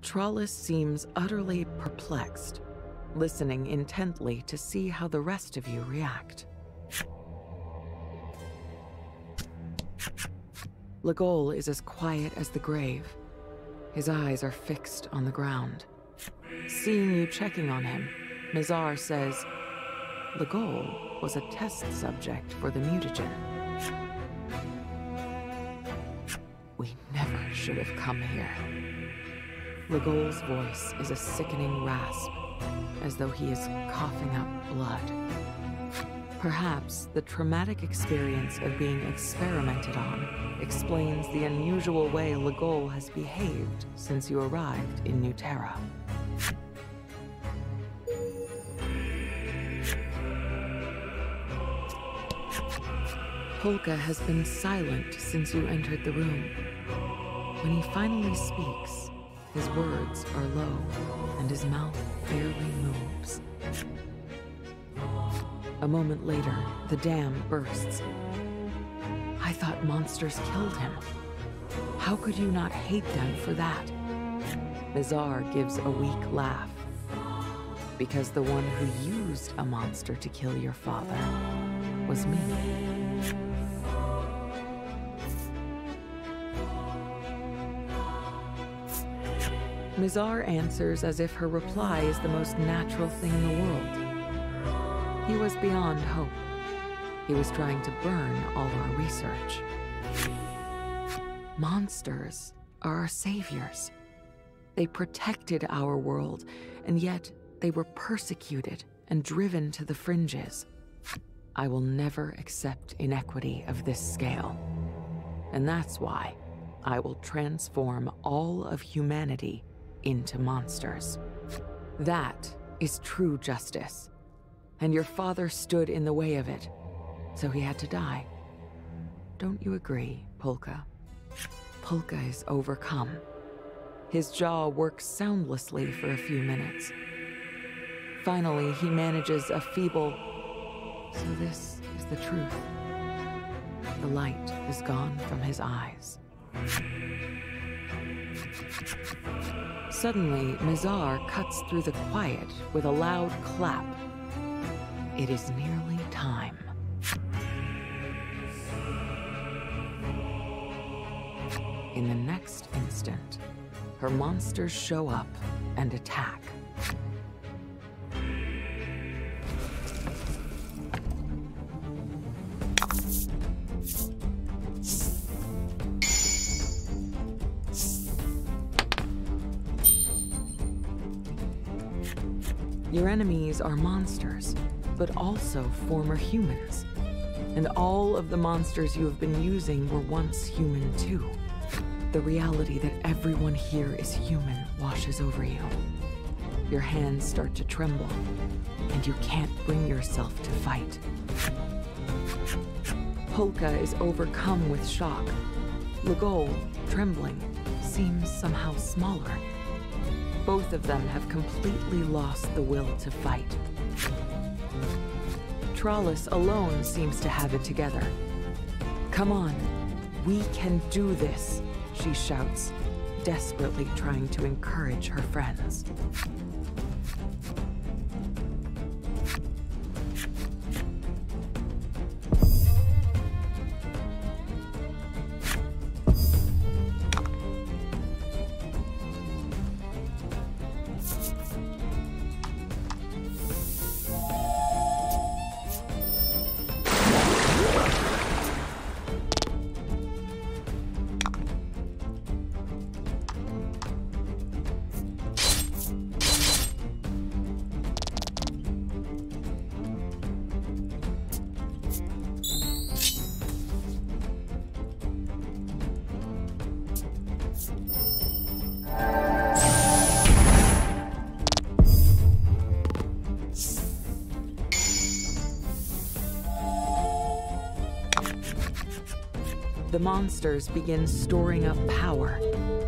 Trollis seems utterly perplexed, listening intently to see how the rest of you react. Legol is as quiet as the grave. His eyes are fixed on the ground. Seeing you checking on him, Mizar says, Legol was a test subject for the mutagen. We never should have come here. Legol's voice is a sickening rasp, as though he is coughing up blood. Perhaps the traumatic experience of being experimented on explains the unusual way Legol has behaved since you arrived in New Terra. Polka has been silent since you entered the room. When he finally speaks, his words are low, and his mouth barely moves. A moment later, the dam bursts. I thought monsters killed him. How could you not hate them for that? Mizar gives a weak laugh. Because the one who used a monster to kill your father was me. Mizar answers as if her reply is the most natural thing in the world. He was beyond hope. He was trying to burn all our research. Monsters are our saviors. They protected our world, and yet they were persecuted and driven to the fringes. I will never accept inequity of this scale. And that's why I will transform all of humanity into monsters. That is true justice. And your father stood in the way of it, so he had to die. Don't you agree, Polka? Polka is overcome. His jaw works soundlessly for a few minutes. Finally, he manages a feeble, so this is the truth. The light is gone from his eyes. Suddenly, Mizar cuts through the quiet with a loud clap. It is nearly time. In the next instant, her monsters show up and attack. Your enemies are monsters, but also former humans. And all of the monsters you have been using were once human too. The reality that everyone here is human washes over you. Your hands start to tremble, and you can't bring yourself to fight. Polka is overcome with shock. Legol, trembling, seems somehow smaller. Both of them have completely lost the will to fight. Trollis alone seems to have it together. Come on, we can do this, she shouts, desperately trying to encourage her friends. The monsters begin storing up power,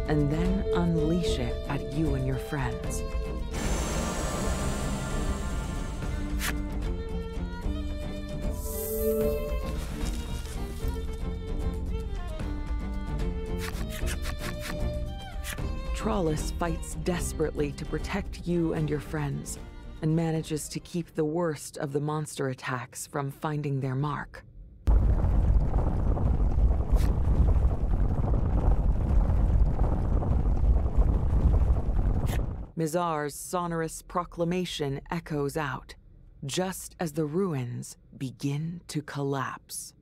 and then unleash it at you and your friends. Trollis fights desperately to protect you and your friends, and manages to keep the worst of the monster attacks from finding their mark. Mizar's sonorous proclamation echoes out, just as the ruins begin to collapse.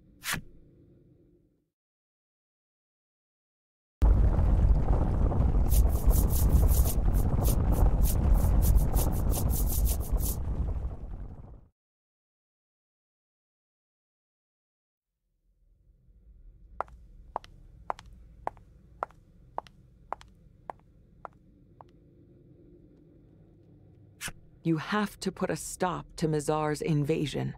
You have to put a stop to Mizar's invasion.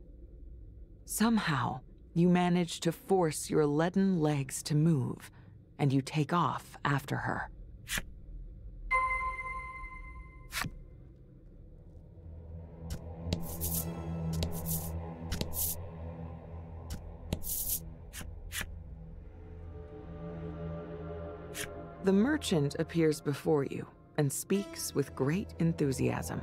Somehow, you manage to force your leaden legs to move, and you take off after her. The merchant appears before you and speaks with great enthusiasm.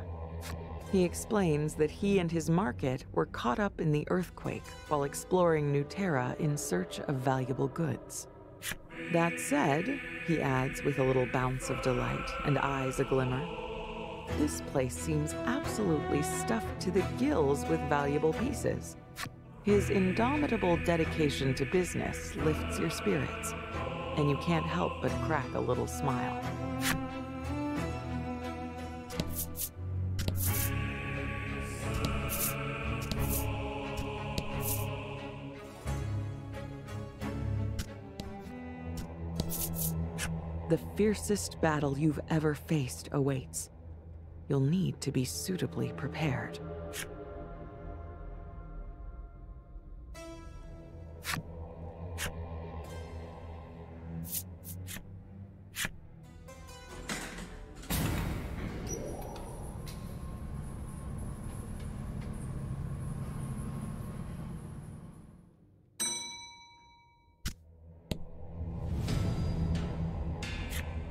He explains that he and his market were caught up in the earthquake while exploring New Terra in search of valuable goods. That said, he adds with a little bounce of delight and eyes aglimmer, this place seems absolutely stuffed to the gills with valuable pieces. His indomitable dedication to business lifts your spirits, and you can't help but crack a little smile. The fiercest battle you've ever faced awaits. You'll need to be suitably prepared.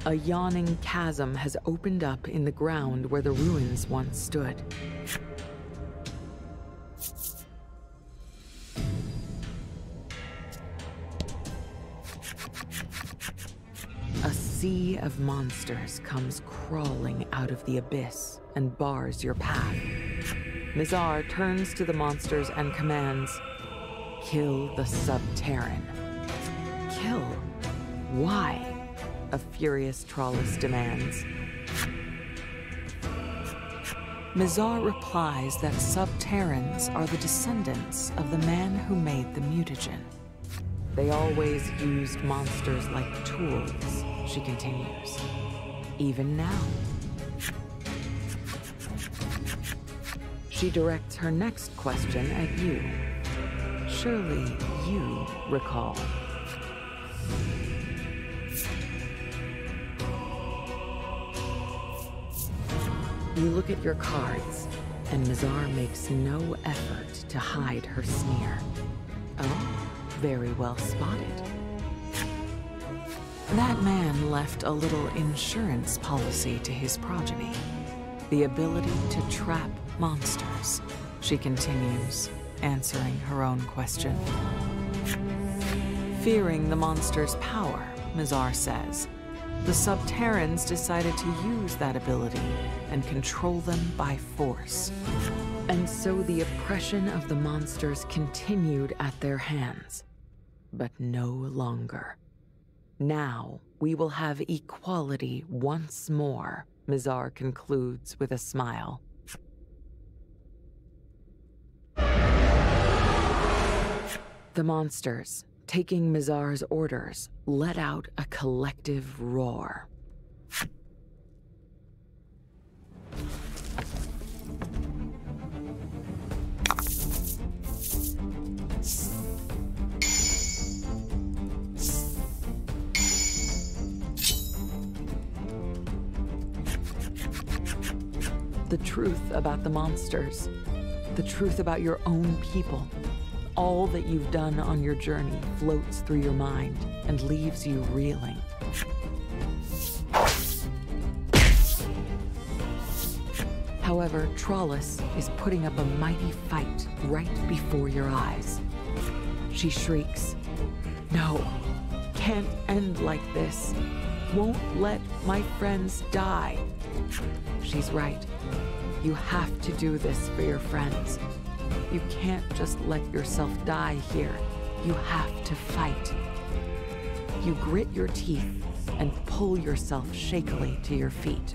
A yawning chasm has opened up in the ground where the ruins once stood. A sea of monsters comes crawling out of the abyss and bars your path. Mizar turns to the monsters and commands, "Kill the Sub-Terran." Kill? Why? A furious Trollis demands. Mizar replies that Sub-Terrans are the descendants of the man who made the mutagen. They always used monsters like tools, she continues. Even now. She directs her next question at you. Surely you recall. You look at your cards, and Mizar makes no effort to hide her sneer. Oh, very well spotted. That man left a little insurance policy to his progeny. The ability to trap monsters, she continues, answering her own question. Fearing the monster's power, Mizar says, the Sub-Terrans decided to use that ability and control them by force. And so the oppression of the monsters continued at their hands, but no longer. Now we will have equality once more, Mizar concludes with a smile. The monsters, taking Mizar's orders, let out a collective roar. The truth about the monsters, the truth about your own people, all that you've done on your journey floats through your mind. and leaves you reeling. However, Trollis is putting up a mighty fight right before your eyes. She shrieks, "No, can't end like this. Won't let my friends die." She's right. You have to do this for your friends. You can't just let yourself die here. You have to fight. You grit your teeth and pull yourself shakily to your feet.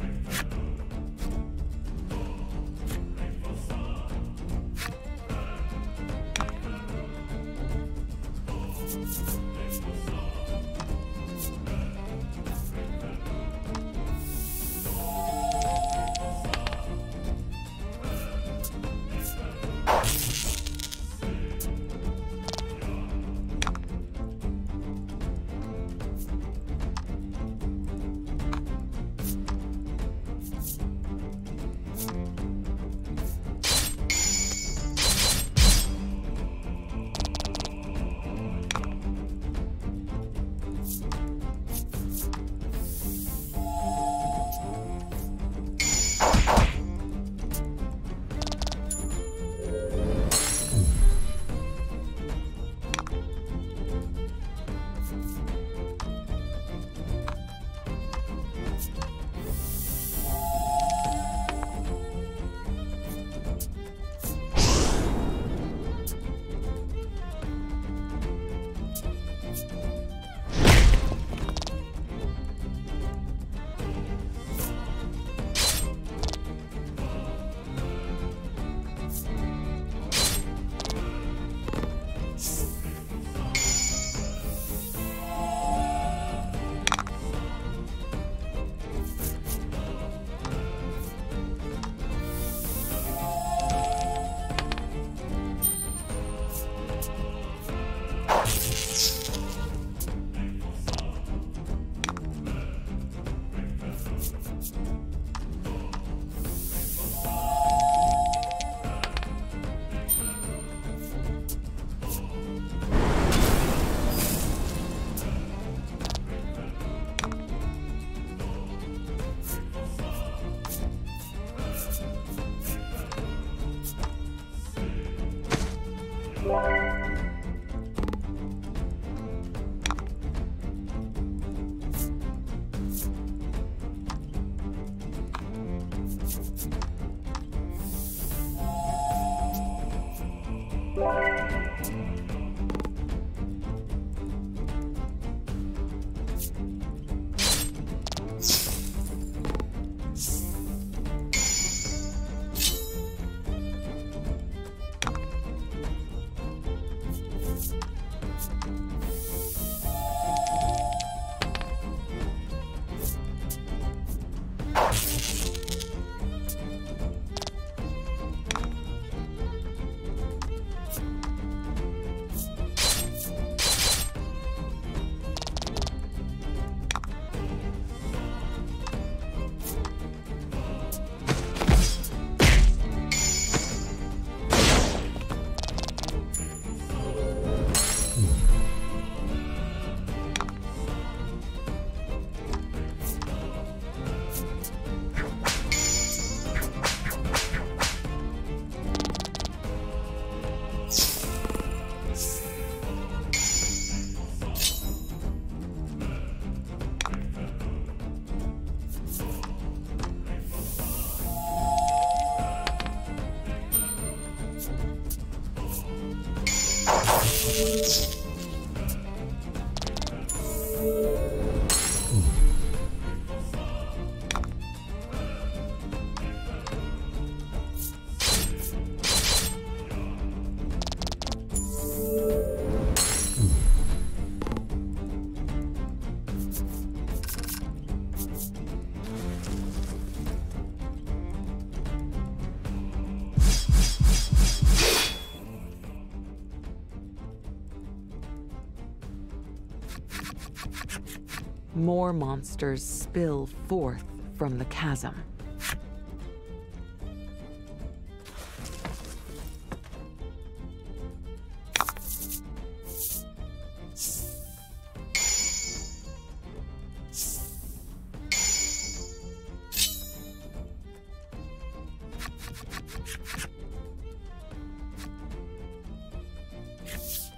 More monsters spill forth from the chasm.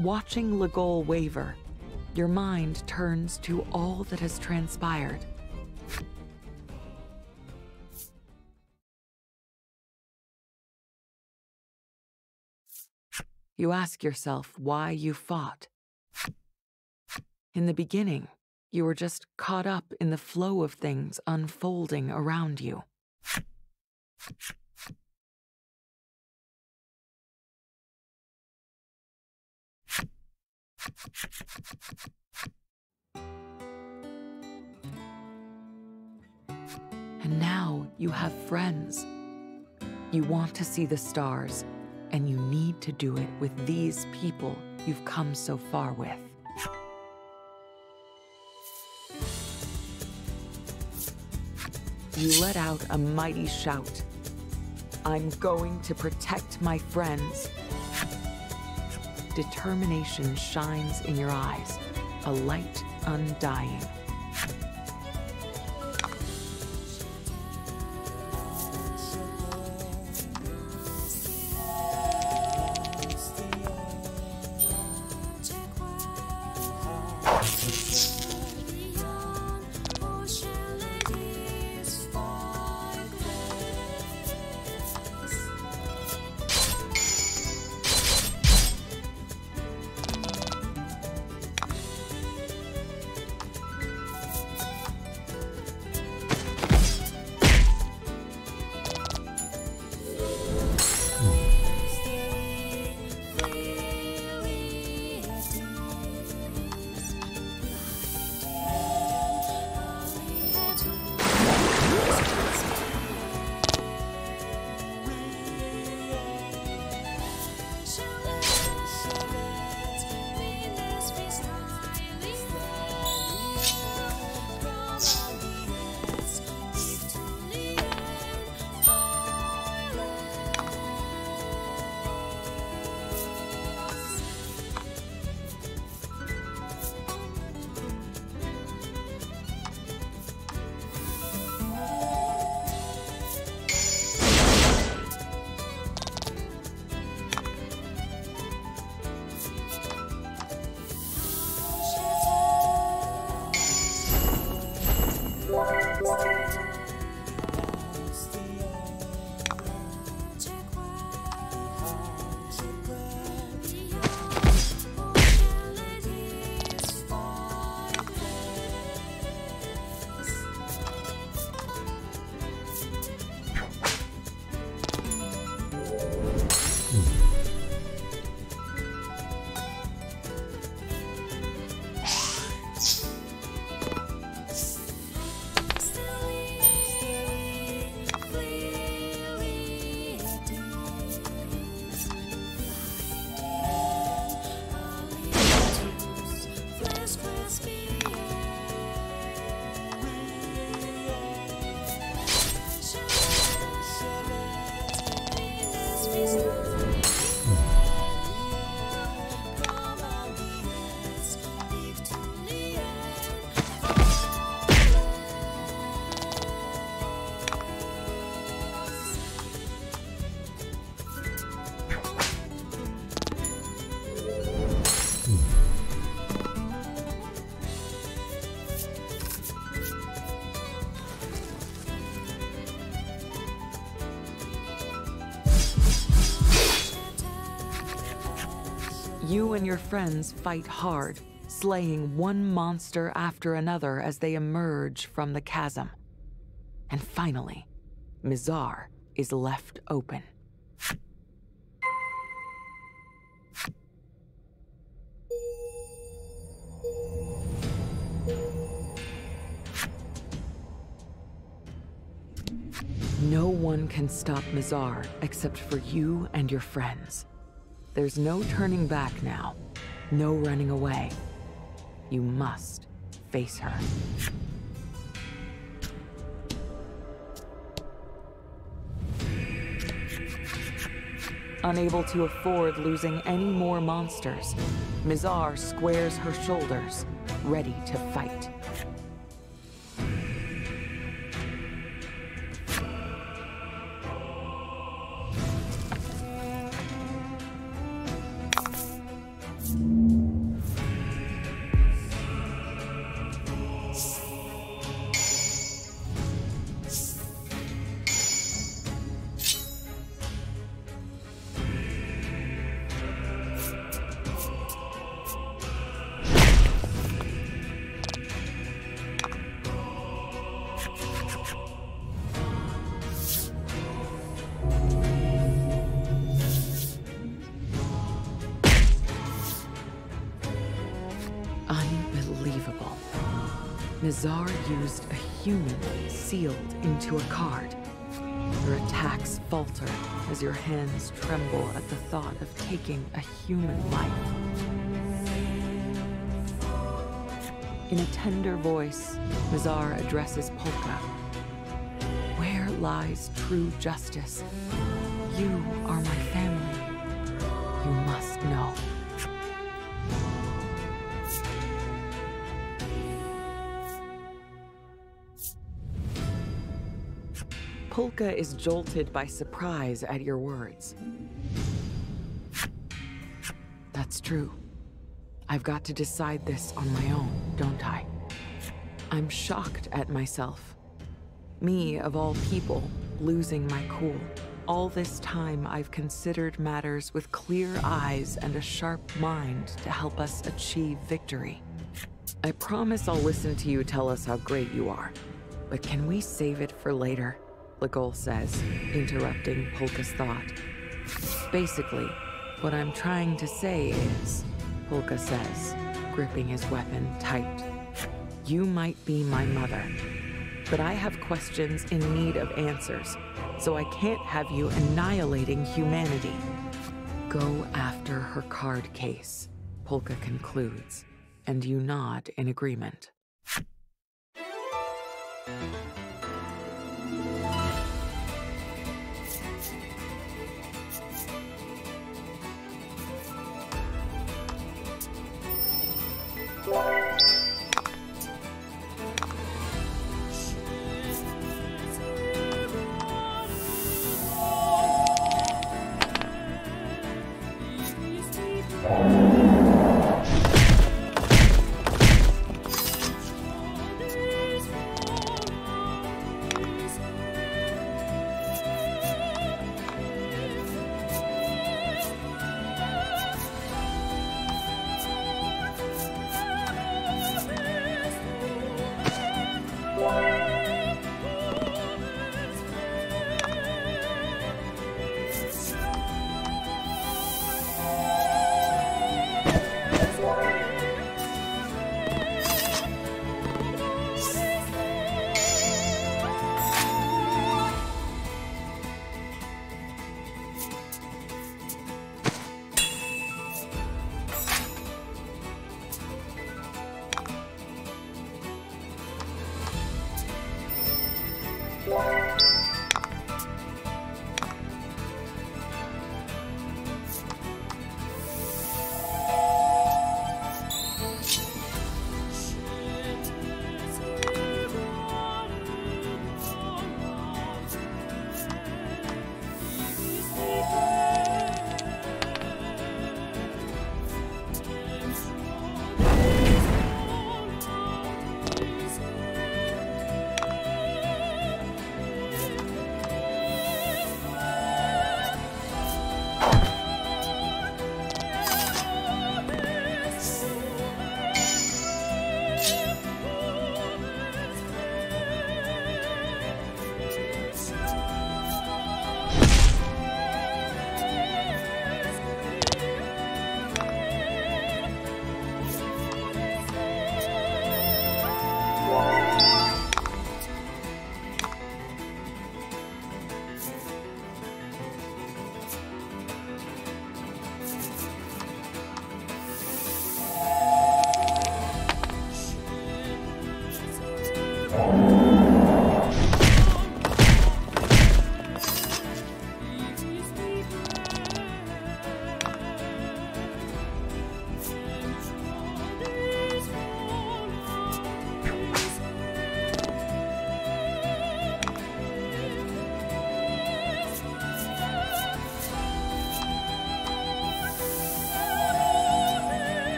Watching Legol waver, your mind turns to all that has transpired. You ask yourself why you fought. In the beginning, you were just caught up in the flow of things unfolding around you. And now you have friends. You want to see the stars, and you need to do it with these people you've come so far with. You let out a mighty shout. I'm going to protect my friends. Determination shines in your eyes, a light undying. You and your friends fight hard, slaying one monster after another as they emerge from the chasm. And finally, Mizar is left open. No one can stop Mizar except for you and your friends. There's no turning back now, no running away. You must face her. Unable to afford losing any more monsters, Mizar squares her shoulders, ready to fight. Mizar used a human sealed into a card. Your attacks falter as your hands tremble at the thought of taking a human life. In a tender voice, Mizar addresses Polka. Where lies true justice? You are my family. You must know. Polka is jolted by surprise at your words. That's true. I've got to decide this on my own, don't I? I'm shocked at myself. Me, of all people, losing my cool. All this time, I've considered matters with clear eyes and a sharp mind to help us achieve victory. I promise I'll listen to you tell us how great you are. But can we save it for later? Legol says, interrupting Polka's thought. Basically, what I'm trying to say is, Polka says, gripping his weapon tight, you might be my mother, but I have questions in need of answers, so I can't have you annihilating humanity. Go after her card case, Polka concludes, and you nod in agreement.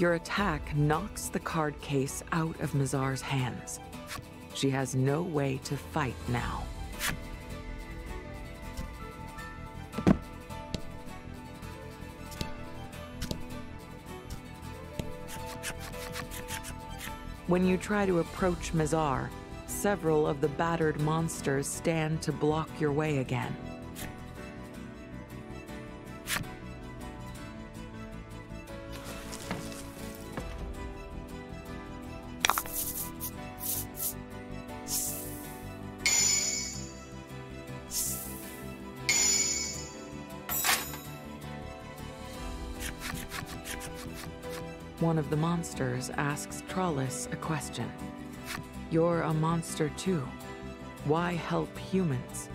Your attack knocks the card case out of Mizar's hands. She has no way to fight now. When you try to approach Mizar, several of the battered monsters stand to block your way again. One of the monsters asks Trollis a question. You're a monster too. Why help humans?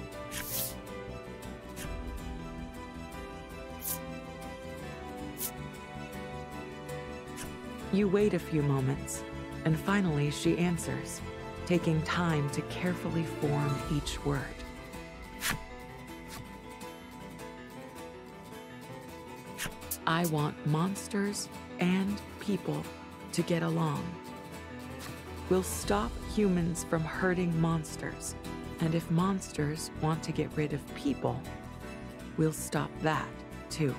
You wait a few moments, and finally she answers, taking time to carefully form each word. I want monsters and people to get along. We'll stop humans from hurting monsters, and if monsters want to get rid of people, we'll stop that too.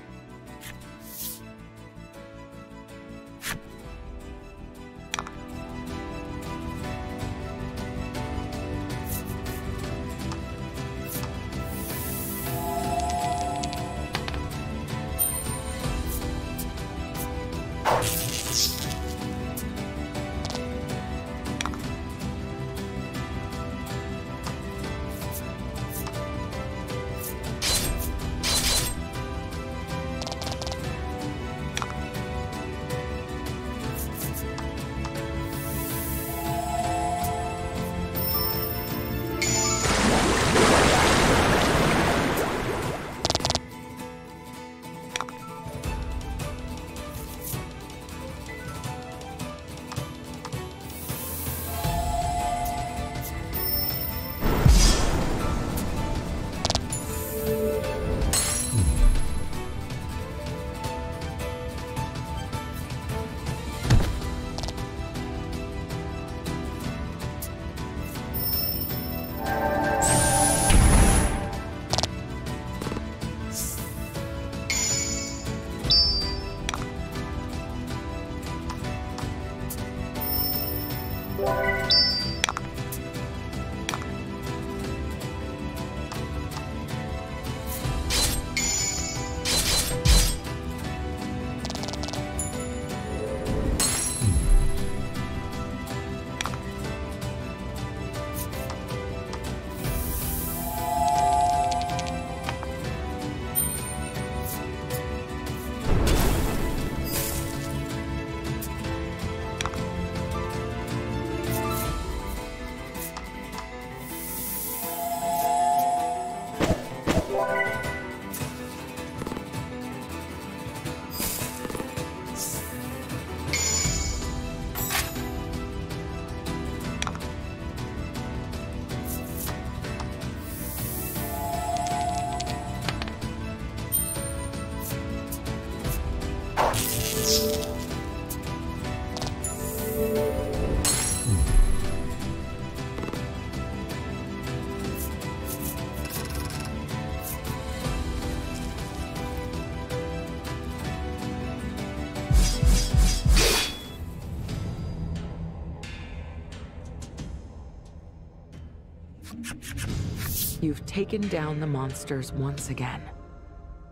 You've taken down the monsters once again.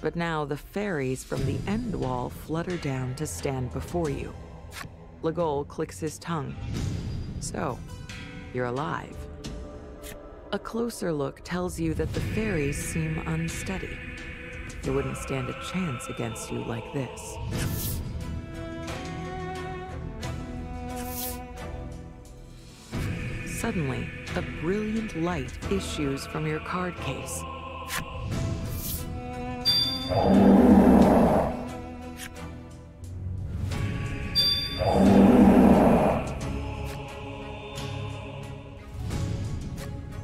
But now the fairies from the end wall flutter down to stand before you. Legol clicks his tongue. So, you're alive. A closer look tells you that the fairies seem unsteady. They wouldn't stand a chance against you like this. Suddenly, a brilliant light issues from your card case.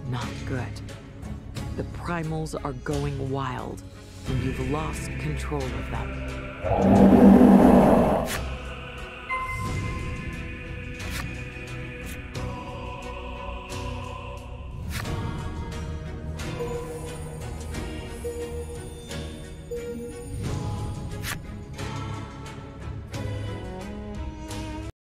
Not good. The primals are going wild, and you've lost control of them.